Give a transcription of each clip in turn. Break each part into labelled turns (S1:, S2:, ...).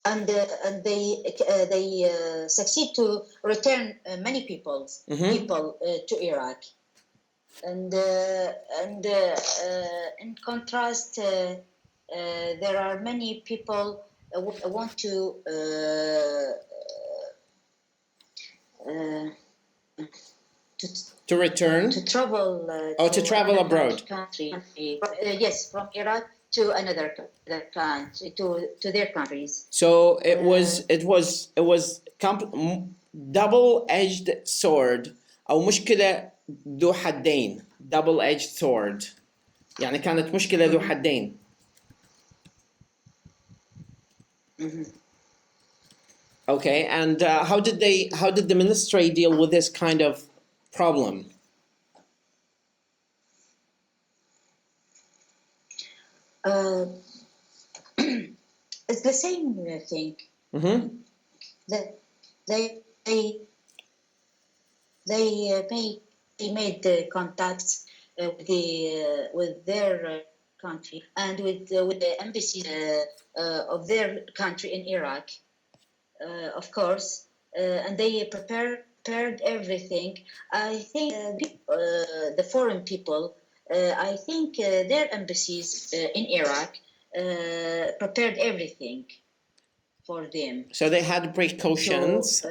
S1: and they succeed to return many people to Iraq. And in contrast, there are many people want
S2: to return,
S1: to travel
S2: to travel abroad.
S1: Country. Yes, from Iraq to another country, to their countries.
S2: So it was double-edged sword أو مشكلة ذو حدين. double-edged sword يعني كانت مشكلة ذو حدين. Okay, and how did the ministry deal with this kind of problem?
S1: It's the same thing. They made the contacts with their country and with the embassy of their country in Iraq, of course, and they prepared everything. I think the foreign people, I think their embassies in Iraq prepared everything for them.
S2: So they had precautions.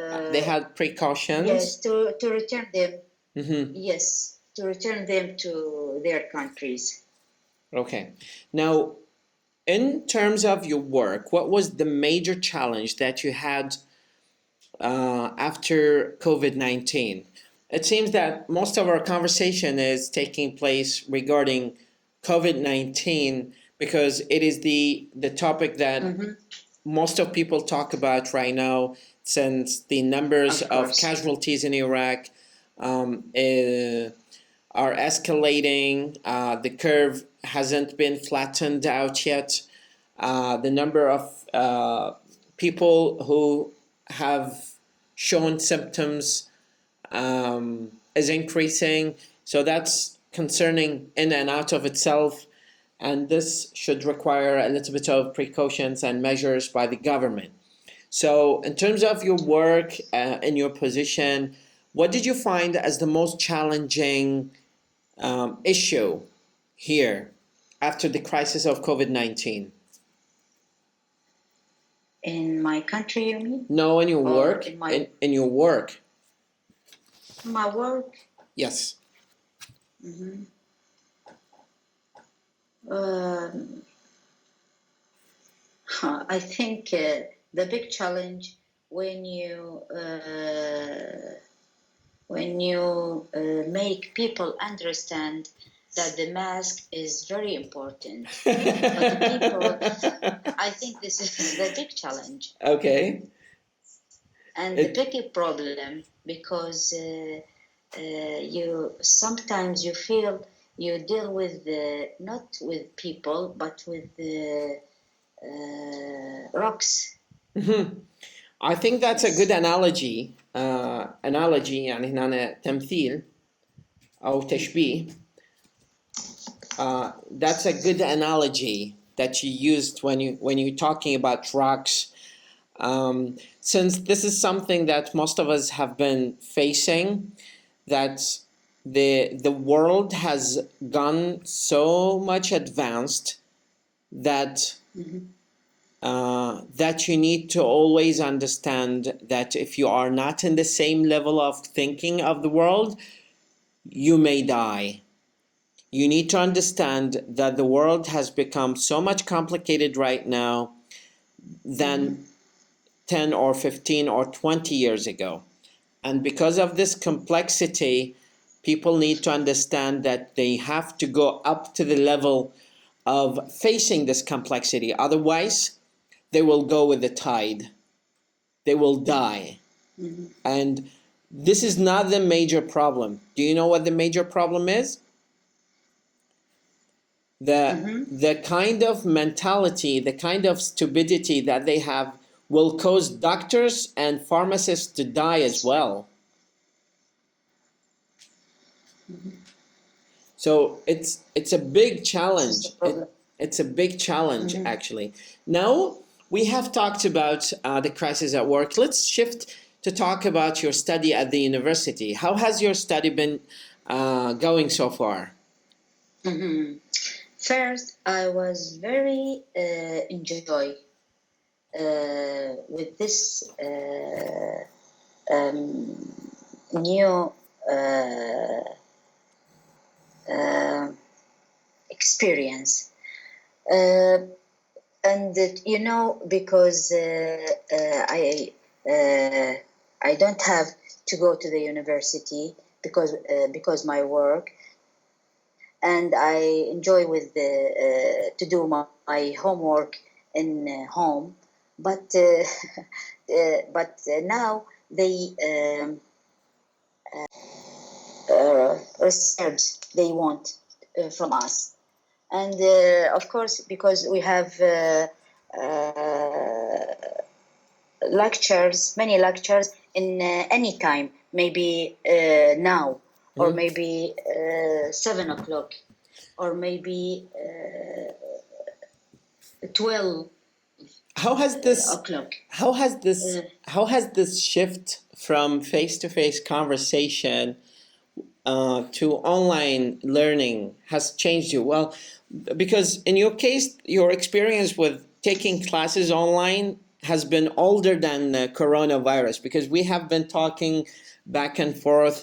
S1: Yes, to return them. Yes, to return them to their countries.
S2: Okay. Now, in terms of your work, what was the major challenge that you had after COVID-19? It seems that most of our conversation is taking place regarding COVID-19 because it is the topic that most of people talk about right now, since the numbers of casualties in Iraq are escalating. The curve hasn't been flattened out yet. The number of people who have shown symptoms is increasing. So that's concerning in and out of itself. And this should require a little bit of precautions and measures by the government. So in terms of your work in your position, what did you find as the most challenging issue here after the crisis of COVID-19?
S1: In my country, you mean?
S2: No, in your work. In your work.
S1: My work?
S2: Yes.
S1: I think the big challenge when you make people understand that the mask is very important. But the people, I think this is the big challenge.
S2: Okay.
S1: And the big problem, because sometimes you feel you deal with not with people but with rocks.
S2: I think that's a good analogy. يعني هنا تمثيل أو تشبيه. That's a good analogy that you used when you're talking about rocks. Since this is something that most of us have been facing, that the world has gone so much advanced that that you need to always understand that if you are not in the same level of thinking of the world, you may die. You need to understand that the world has become so much complicated right now than 10 or 15 or 20 years ago. And because of this complexity, people need to understand that they have to go up to the level of facing this complexity. Otherwise, they will go with the tide. They will die. And this is not the major problem. Do you know what the major problem is? The kind of mentality, the kind of stupidity that they have will cause doctors and pharmacists to die as well. So it's a big challenge. It's a big challenge, actually. Now, We have talked about the crisis at work. Let's shift to talk about your study at the university. How has your study been going so far?
S1: Mhm. First, I was very enjoy with this new experience. And you know, because I don't have to go to the university because my work, and I enjoy with the to do my homework in home, but now they research they want from us, and of course because we have lectures, many lectures in any time, maybe now, or maybe 7 o'clock, or maybe 12
S2: How has this
S1: o'clock.
S2: how has this shift from face-to-face conversation to online learning has changed you? Well, because in your case, your experience with taking classes online has been older than the coronavirus, because we have been talking back and forth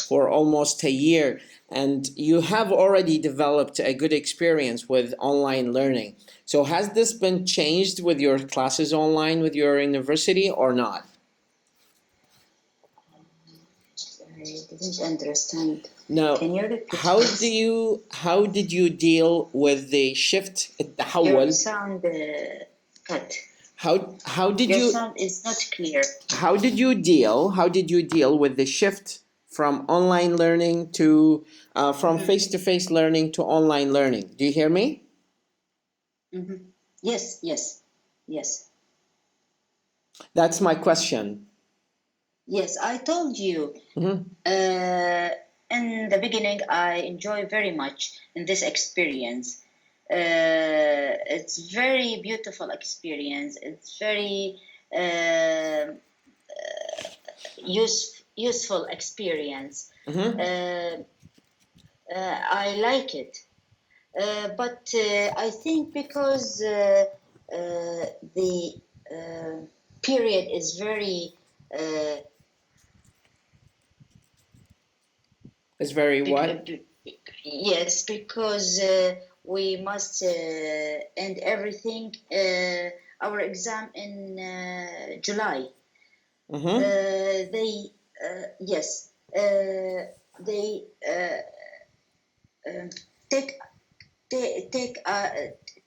S2: for almost a year, and you have already developed a good experience with online learning. So has this been changed with your classes online with your university or not?
S1: I didn't understand.
S2: No.
S1: Can you repeat,
S2: How
S1: please?
S2: how did you deal with the shift
S1: Your
S2: التحول?
S1: sound cut.
S2: How did
S1: Your
S2: you
S1: sound is not clear.
S2: how did you deal with the shift from online learning to from face-to-face learning to online learning? Do you hear me?
S1: Mm-hmm. Yes, yes, yes.
S2: That's my question.
S1: Yes, I told you.
S2: Mhm.
S1: In the beginning, I enjoy very much in this experience. It's very beautiful experience. It's very useful experience.
S2: Mhm.
S1: I like it. But I think because the period is very uh,
S2: It's very what?
S1: yes, because we must end everything, our exam in July.
S2: Mhm.
S1: They yes, they take take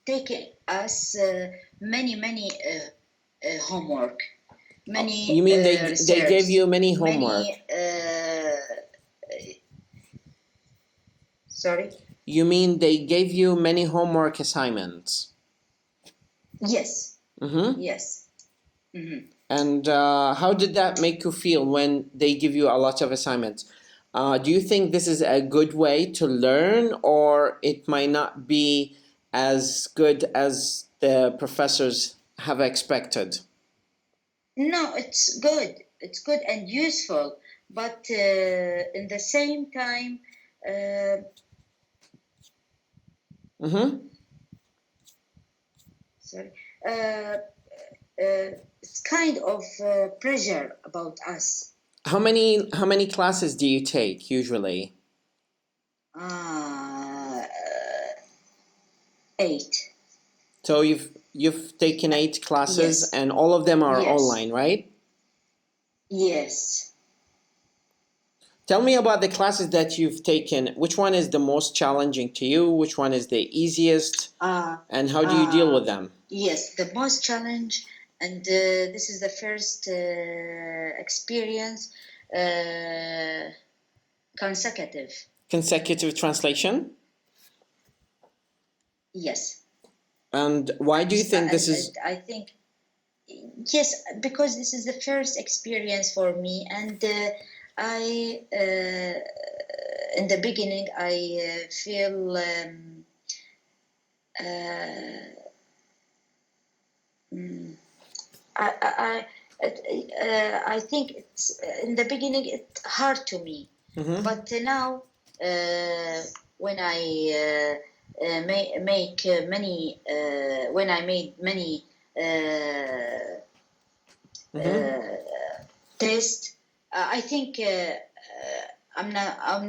S1: taking us many homework,
S2: You
S1: many
S2: mean they
S1: research,
S2: gave you many homework?
S1: many sorry.
S2: You mean they gave you many homework assignments?
S1: Yes,
S2: Mm-hmm.
S1: yes. Mm-hmm.
S2: And how did that make you feel when they give you a lot of assignments? Do you think this is a good way to learn, or it might not be as good as the professors have expected?
S1: No, it's good. It's good and useful, but in the same time, uh,
S2: Mm-hmm.
S1: sorry, uh, it's kind of pressure about us.
S2: How many classes do you take usually?
S1: Uh, 8.
S2: So you've taken 8 classes,
S1: Yes,
S2: and all of them are
S1: yes,
S2: online, right?
S1: yes.
S2: Tell me about the classes that you've taken. Which one is the most challenging to you? Which one is the easiest?
S1: Uh,
S2: And how do you deal
S1: uh,
S2: with them?
S1: yes, the most challenge, and this is the first experience, uh, consecutive.
S2: Consecutive translation?
S1: Yes,
S2: And why do you think this is
S1: I think yes, because this is the first experience for me, and I in the beginning I feel uh, I think it's in the beginning it's hard to me, but now when I make many when I made many tests, I think I'm now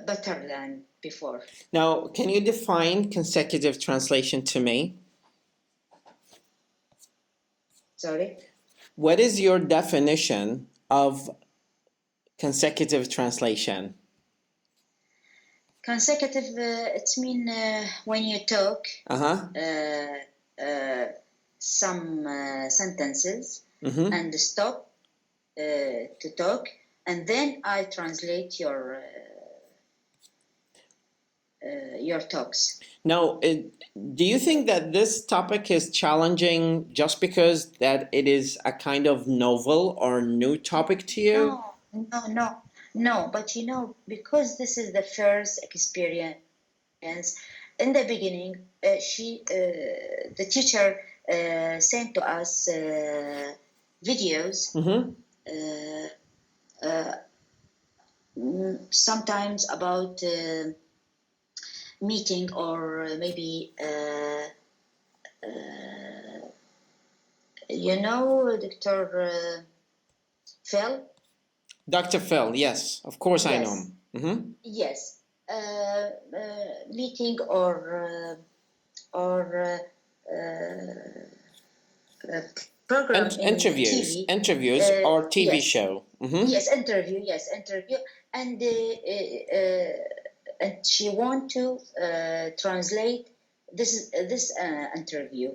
S1: better than before.
S2: Now, can you define consecutive translation to me?
S1: Sorry?
S2: What is your definition of consecutive translation?
S1: Consecutive, it's mean when you talk some sentences and stop to talk, and then I translate your talks.
S2: Now, do you think that this topic is challenging just because that it is a kind of novel or new topic to you?
S1: No, but because this is the first experience, in the beginning, the teacher sent to us videos, sometimes about meeting or maybe Dr. Phil?
S2: Dr. Phil, yes, of course, yes. I know him.
S1: Yes, meeting or program
S2: interviews
S1: TV.
S2: or TV
S1: yes.
S2: show.
S1: Yes, interview, and she want to translate this interview.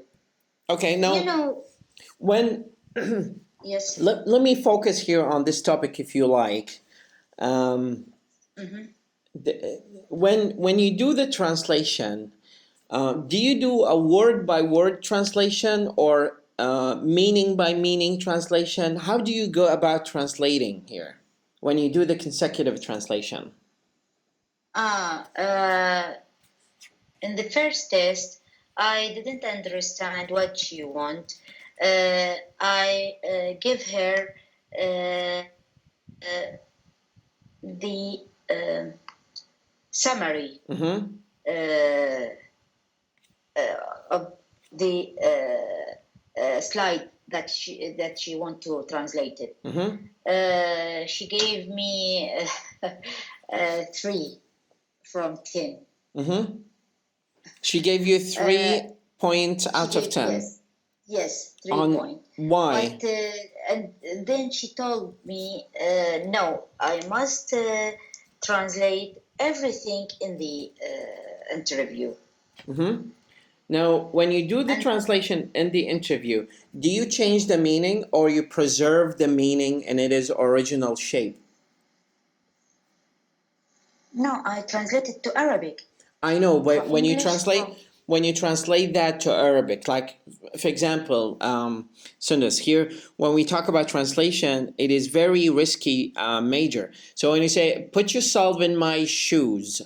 S2: Okay, now when
S1: yes,
S2: let me focus here on this topic, if you like. When you do the translation, do you do a word by word translation or meaning by meaning translation? How do you go about translating here when you do the consecutive translation?
S1: In the first test, I didn't understand what she want. I give her the summary of the slide that she want to translate it. She gave me 3 from 10.
S2: She gave you 3 points out of 10.
S1: Yes, 3 points.
S2: Why?
S1: But, and then she told me, no, I must translate everything in the interview.
S2: Now, when you do the translation in the interview, do you change the meaning or you preserve the meaning in its original shape?
S1: No, I translate it to Arabic.
S2: I know, but when you translate that to Arabic, like for example, Sundus, here when we talk about translation, it is very risky major. So when you say put yourself in my shoes,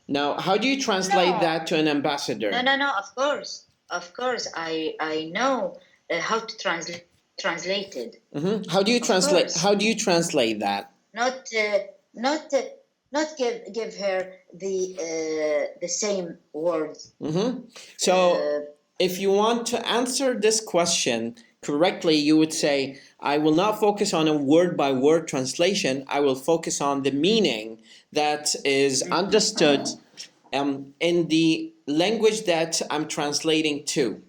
S2: now how do you translate that to an ambassador?
S1: No, of course I know how to translate it.
S2: How do you translate that?
S1: Not give her the same words.
S2: So if you want to answer this question correctly, you would say, I will not focus on a word-by-word translation. I will focus on the meaning that is understood in the language that I'm translating to.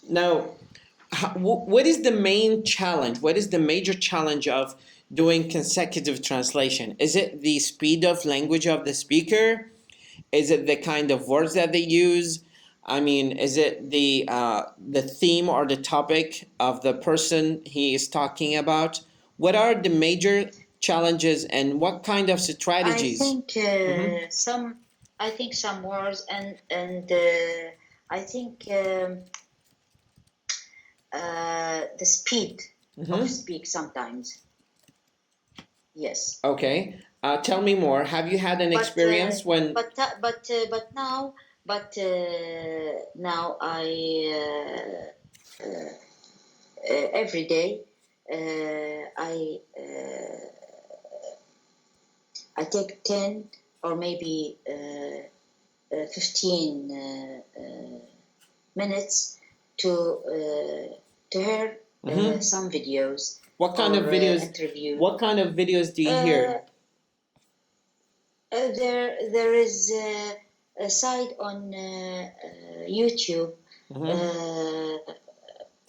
S2: Now, what is the main challenge? What is the major challenge of doing consecutive translation? Is it the speed of language of the speaker? Is it the kind of words that they use? I mean, is it the theme or the topic of the person he is talking about? What are the major challenges and what kind of strategies?
S1: I think some words and I think the speed of speak sometimes. Yes.
S2: Okay. Tell me more. Have you had an experience when?
S1: Now I every day I take 10 or maybe 15 minutes to hear some videos.
S2: What kind of videos?
S1: Interviews.
S2: What kind of videos do you hear?
S1: There is a site on YouTube.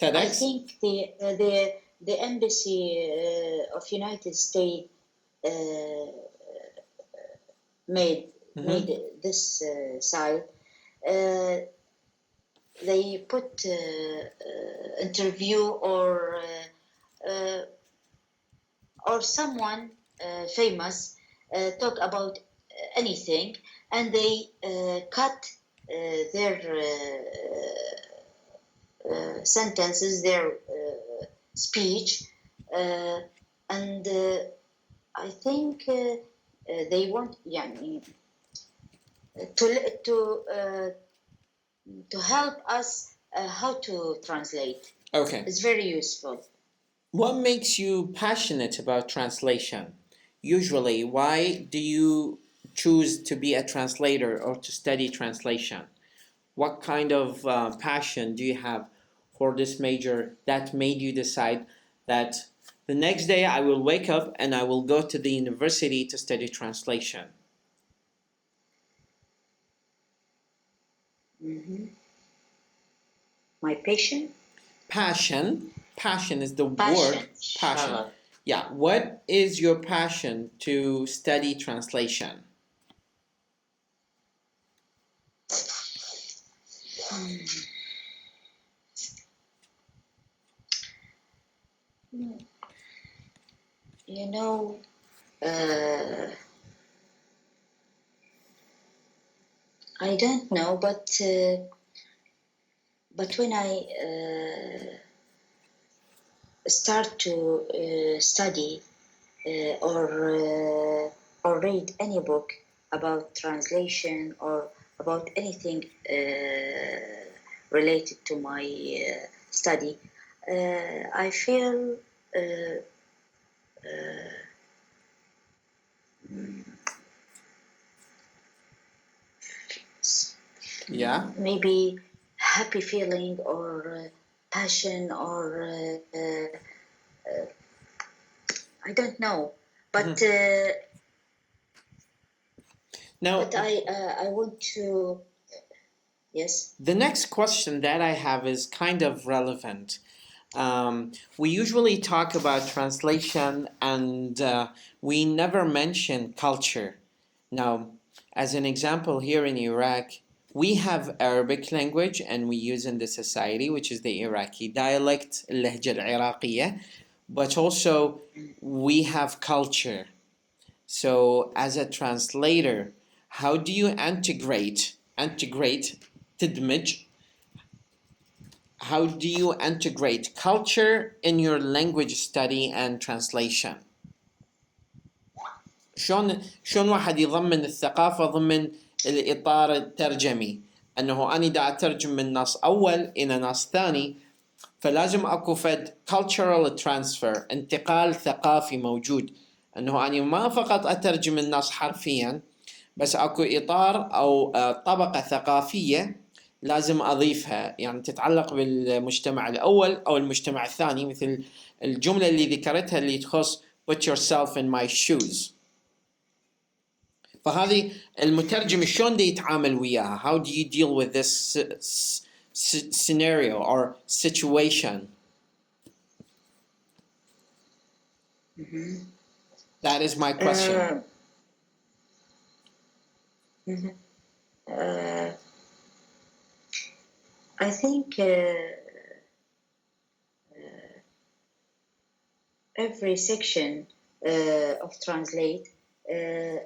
S2: TEDx?
S1: I think the embassy of United States made this site. They put interview or someone famous talk about anything, and they cut their sentences, their speech, and I think they want to help us how to translate.
S2: Okay.
S1: It's very useful.
S2: What makes you passionate about translation? Usually, why do you choose to be a translator or to study translation? What kind of passion do you have for this major that made you decide that the next day I will wake up and I will go to the university to study translation?
S1: My passion?
S2: Passion is the word. Passion. Yeah. What is your passion to study translation?
S1: You know, I don't know, but when I start to study or read any book about translation or about anything related to my study, I feel maybe happy feeling or passion or I don't know, but
S2: now
S1: but I want to. Yes.
S2: The next question that I have is kind of relevant. We usually talk about translation and we never mention culture. Now, as an example, here in Iraq, we have Arabic language and we use in the society, which is the Iraqi dialect, اللهجة العراقية, but also we have culture. So, as a translator, how do you integrate, تدمج, how do you integrate culture in your language study and translation? شلون واحد يضمن الثقافة ضمن الإطار الترجمي؟ أنه أنا دا أترجم من نص أول إلى نص ثاني، فلازم أكو فد cultural transfer، انتقال ثقافي موجود، أنه أنا ما فقط أترجم النص حرفيا، بس أكو إطار أو طبقة ثقافية لازم أضيفها، يعني تتعلق بالمجتمع الأول أو المجتمع الثاني، مثل الجملة اللي ذكرتها اللي تخص put yourself in my shoes. فهذه المترجم شلون دي يتعامل وياها؟ How do you deal with this scenario or situation? That is my question.
S1: I think every section of translate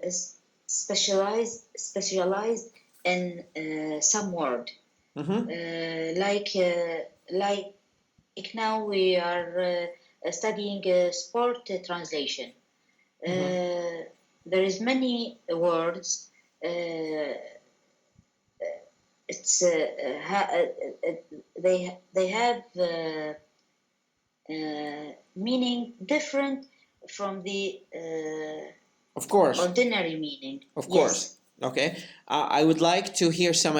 S1: is specialized in some word. Like now we are studying sport translation. there is many words. It's they have meaning different from the
S2: Of course.
S1: ordinary meaning.
S2: Of course.
S1: Yes.
S2: Okay. I would like to hear some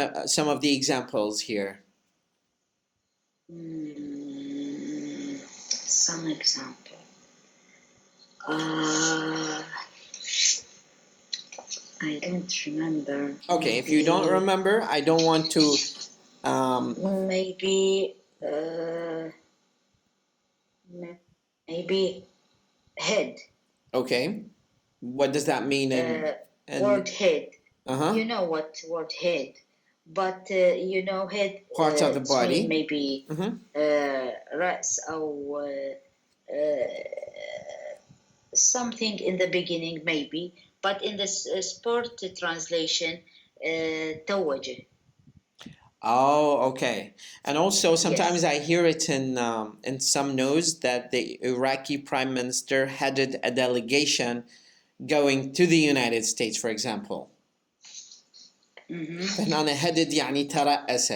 S2: of the examples here.
S1: Some example. I don't remember.
S2: Okay, if you don't remember, I don't want to.
S1: Maybe head.
S2: Okay, what does that mean?
S1: Word head.
S2: Uh-huh.
S1: You know what word head, but head.
S2: Part of the body.
S1: Maybe رأس or something in the beginning, maybe. But in the sport translation, توجه.
S2: Oh, okay. And also sometimes
S1: Yes.
S2: I hear it in some news that the Iraqi prime minister headed a delegation going to the United States, for example. فهنا headed يعني ترأس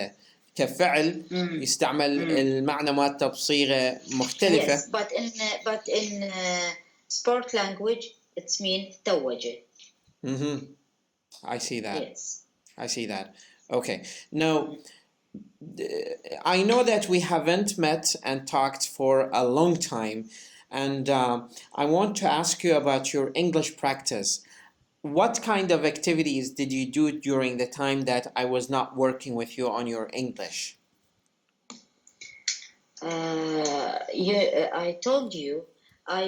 S2: كفعل يستعمل المعنى مالته بصيغة مختلفة.
S1: Yes, but in sport language it's mean توجه.
S2: I see that.
S1: Yes.
S2: I see that. Okay. Now, I know that we haven't met and talked for a long time, and I want to ask you about your English practice. What kind of activities did you do during the time that I was not working with you on your English?
S1: I told you I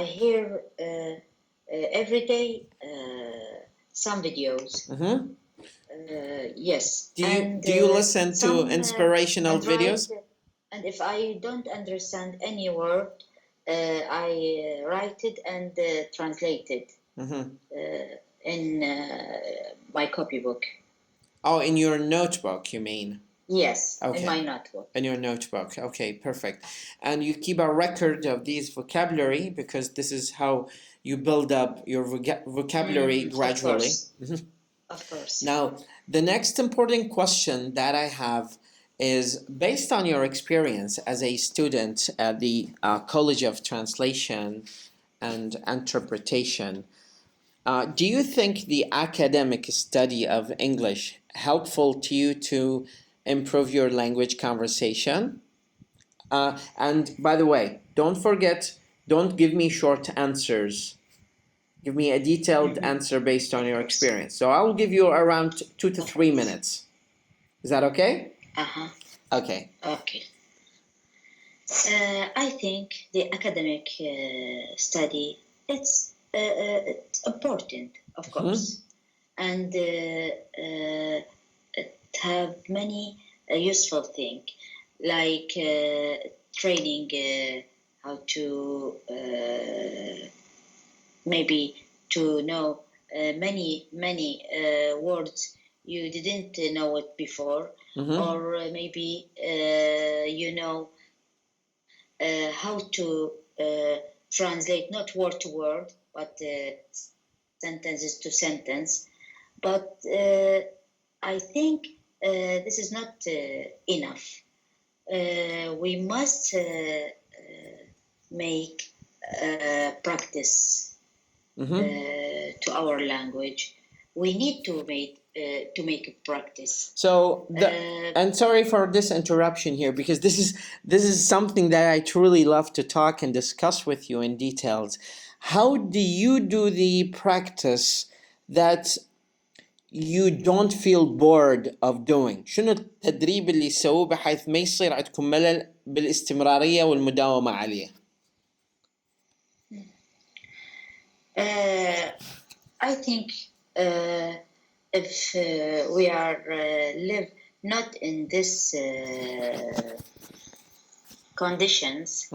S1: hear every day some videos. Yes.
S2: Do you listen to inspirational videos?
S1: And if I don't understand any word, I write it and translate it in my copybook.
S2: Oh, in your notebook, you mean?
S1: Yes,
S2: okay.
S1: In my notebook.
S2: In your notebook, okay, perfect. And you keep a record of these vocabulary because this is how you build up your vocabulary gradually.
S1: Of course.
S2: Now, the next important question that I have is based on your experience as a student at the College of Translation and Interpretation. Do you think the academic study of English helpful to you to improve your language conversation? And by the way, don't forget, don't give me short answers. Give me a detailed answer based on your experience. So I will give you around 2 to 3 minutes. Is that okay? Okay.
S1: Okay. I think the academic study it's important, of course, and it have many useful things like training how to maybe to know many words you didn't know it before, or maybe how to translate not word to word but sentences to sentence. But I think this is not enough. We must make practice to our language. We need to make practice.
S2: So, and sorry for this interruption here, because this is something that I truly love to talk and discuss with you in details. How do you do the practice that you don't feel bored of doing? شنو التدريب اللي تسووه بحيث ما يصير عندكم ملل بالاستمرارية والمداومة عليه؟
S1: I think if we are live not in this conditions,